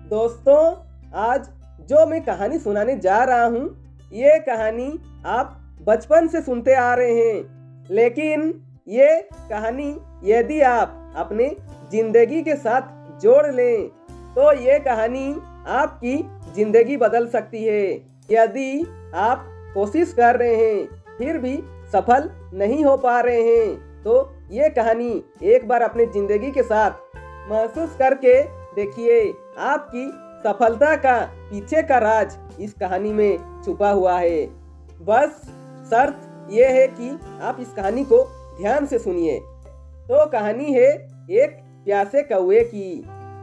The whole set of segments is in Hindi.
दोस्तों, आज जो मैं कहानी सुनाने जा रहा हूँ, ये कहानी आप बचपन से सुनते आ रहे हैं, लेकिन ये कहानी यदि आप अपने जिंदगी के साथ जोड़ लें तो ये कहानी आपकी जिंदगी बदल सकती है। यदि आप कोशिश कर रहे हैं फिर भी सफल नहीं हो पा रहे हैं तो ये कहानी एक बार अपने जिंदगी के साथ महसूस करके देखिए। आपकी सफलता का पीछे का राज इस कहानी में छुपा हुआ है। बस शर्त यह है कि आप इस कहानी को ध्यान से सुनिए। तो कहानी है एक प्यासे कौवे की।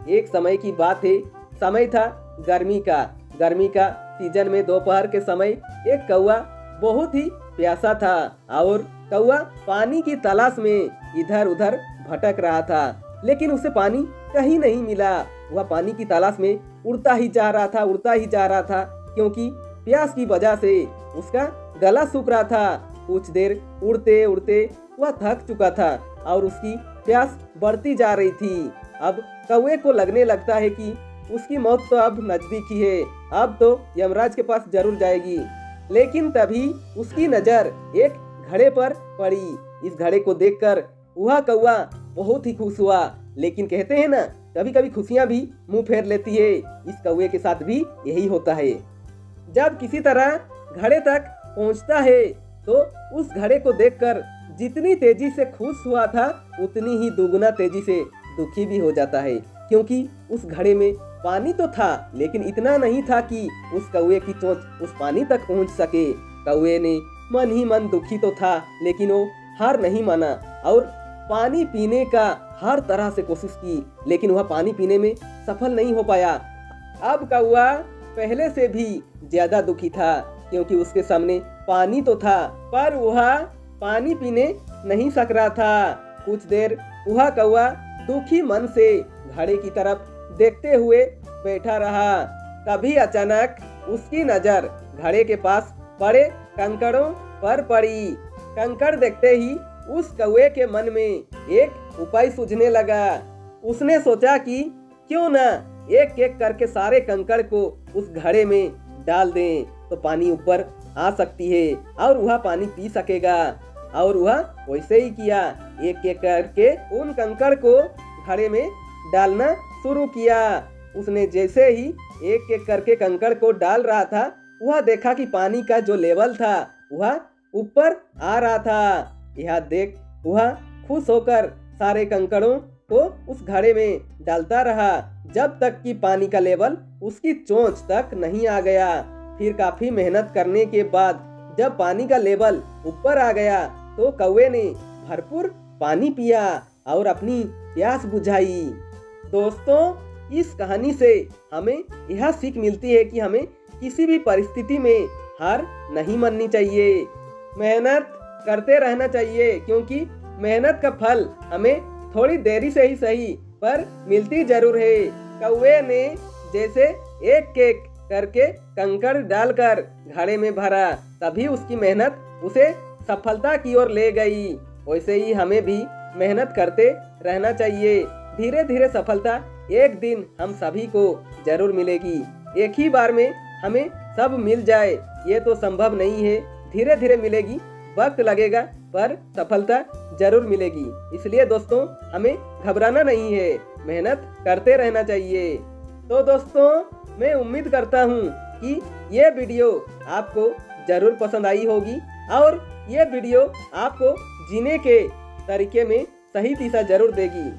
एक समय की बात है, समय था गर्मी का सीजन में दोपहर के समय एक कौवा बहुत ही प्यासा था और कौवा पानी की तलाश में इधर उधर भटक रहा था, लेकिन उसे पानी कहीं नहीं मिला। वह पानी की तलाश में उड़ता ही जा रहा था क्योंकि प्यास की वजह से उसका गला सूख रहा था। कुछ देर उड़ते उड़ते वह थक चुका था और उसकी प्यास बढ़ती जा रही थी। अब कौवे को लगने लगता है कि उसकी मौत तो अब नजदीक ही है, अब तो यमराज के पास जरूर जाएगी। लेकिन तभी उसकी नजर एक घड़े पर पड़ी। इस घड़े को देखकर वह कौवा बहुत ही खुश हुआ, लेकिन कहते हैं ना, कभी कभी खुशियां भी मुंह फेर लेती है। इस कौवे के साथ भी यही होता है। जब किसी तरह घड़े तक पहुंचता है तो उस घड़े को देखकर जितनी तेजी से खुश हुआ था उतनी ही दुगुना तेजी से दुखी भी हो जाता है, क्योंकि उस घड़े में पानी तो था लेकिन इतना नहीं था कि उस कौवे की चोंच उस पानी तक पहुंच सके। कौवे ने मन ही मन दुखी तो था, लेकिन वो हार नहीं माना और पानी पीने का हर तरह से कोशिश की, लेकिन वह पानी पीने में सफल नहीं हो पाया। अब कौवा पहले से भी ज्यादा दुखी था, क्योंकि उसके सामने पानी तो था पर वह पानी पीने नहीं सक रहा था। कुछ देर वह कौवा दुखी मन से घड़े की तरफ देखते हुए बैठा रहा। तभी अचानक उसकी नजर घड़े के पास पड़े कंकड़ों पर पड़ी। कंकड़ देखते ही उस कौवे के मन में एक उपाय सूझने लगा। उसने सोचा कि क्यों ना एक एक करके सारे कंकड़ को उस घड़े में डाल दें तो पानी ऊपर आ सकती है और वह पानी पी सकेगा। और वह वैसे ही किया। एक एक करके उन कंकड़ को घड़े में डालना शुरू किया। उसने जैसे ही एक एक करके कंकड़ को डाल रहा था, वह देखा कि पानी का जो लेवल था वह ऊपर आ रहा था। यह देख वह खुश होकर सारे कंकड़ों को उस घड़े में डालता रहा जब तक कि पानी का लेवल उसकी चोंच तक नहीं आ गया। फिर काफी मेहनत करने के बाद जब पानी का लेवल ऊपर आ गया तो कौवे ने भरपूर पानी पिया और अपनी प्यास बुझाई। दोस्तों, इस कहानी से हमें यह सीख मिलती है कि हमें किसी भी परिस्थिति में हार नहीं माननी चाहिए, मेहनत करते रहना चाहिए, क्योंकि मेहनत का फल हमें थोड़ी देरी से ही सही पर मिलती जरूर है। कौवे ने जैसे एक एक करके कंकड़ डालकर घड़े में भरा, तभी उसकी मेहनत उसे सफलता की ओर ले गई। वैसे ही हमें भी मेहनत करते रहना चाहिए। धीरे धीरे सफलता एक दिन हम सभी को जरूर मिलेगी। एक ही बार में हमें सब मिल जाए ये तो संभव नहीं है, धीरे धीरे मिलेगी, वक्त लगेगा पर सफलता जरूर मिलेगी। इसलिए दोस्तों, हमें घबराना नहीं है, मेहनत करते रहना चाहिए। तो दोस्तों, मैं उम्मीद करता हूँ कि ये वीडियो आपको जरूर पसंद आई होगी और ये वीडियो आपको जीने के तरीके में सही दिशा जरूर देगी।